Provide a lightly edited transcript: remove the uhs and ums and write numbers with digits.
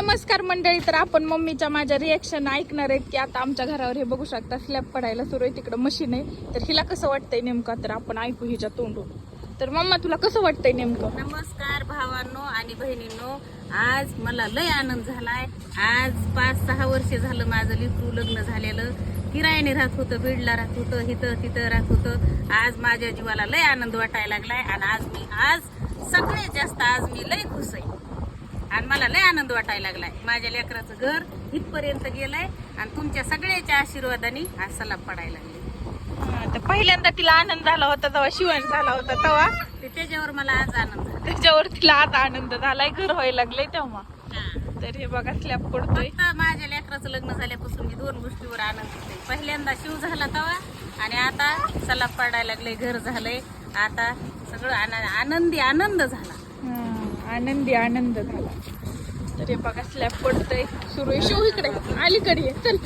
नमस्कार मंडळी. तर आपण मम्मीच्या माझ्या रिएक्शन ऐकणार आहेत की आता आमच्या घरावर हे बघू शकता स्लॅब पडायला सुरू आहे, तिकडं मशीन आहे. तर हिला कसं वाटतंय नेमकं तर आपण ऐकू हिच्या तोंडून. तर मम्मा तुला कसं वाटतंय नेमकं? नमस्कार भावांनो आणि बहिणींनो. आज मला लय आनंद झालाय. आज 5-6 वर्ष झालं माझं लिकरू लग्न झालेलं. किरायाने राहत होतं, बीडला राहत होतं, हिथं तिथं राहत होतं. आज माझ्या जीवाला लय आनंद वाटायला लागलाय आणि आज सगळ्यात जास्त आज मी लय खुश आहे आणि मला लय आनंद वाटायला लागलाय. माझ्या लेकराचं घर इथपर्यंत गेलंय आणि तुमच्या सगळ्याच्या आशीर्वादाने आज सलाब पडायला लागले. तर पहिल्यांदा तिला आनंद झाला होता तेव्हा शिवण झाला होता तेव्हा, त्याच्यावर मला आज आनंद झाला. त्याच्यावर तिला आता आनंद झालाय, घर व्हायला लागलंय तेव्हा. तर हे बघा स्लॅब पडतोय. फक्त माझ्या लेकराचं लग्न झाल्यापासून मी 2 गोष्टीवर आनंद होते. पहिल्यांदा शिव झाला तेव्हा आणि आता सलाब पडायला लागले, घर झालंय. आता सगळं आनंदी आनंद झाला. आनंदी आनंद झाला. तर हे बघा स्लॅब पडतोय सुरू आहे. शिव इकडे अलीकडे ये, चल.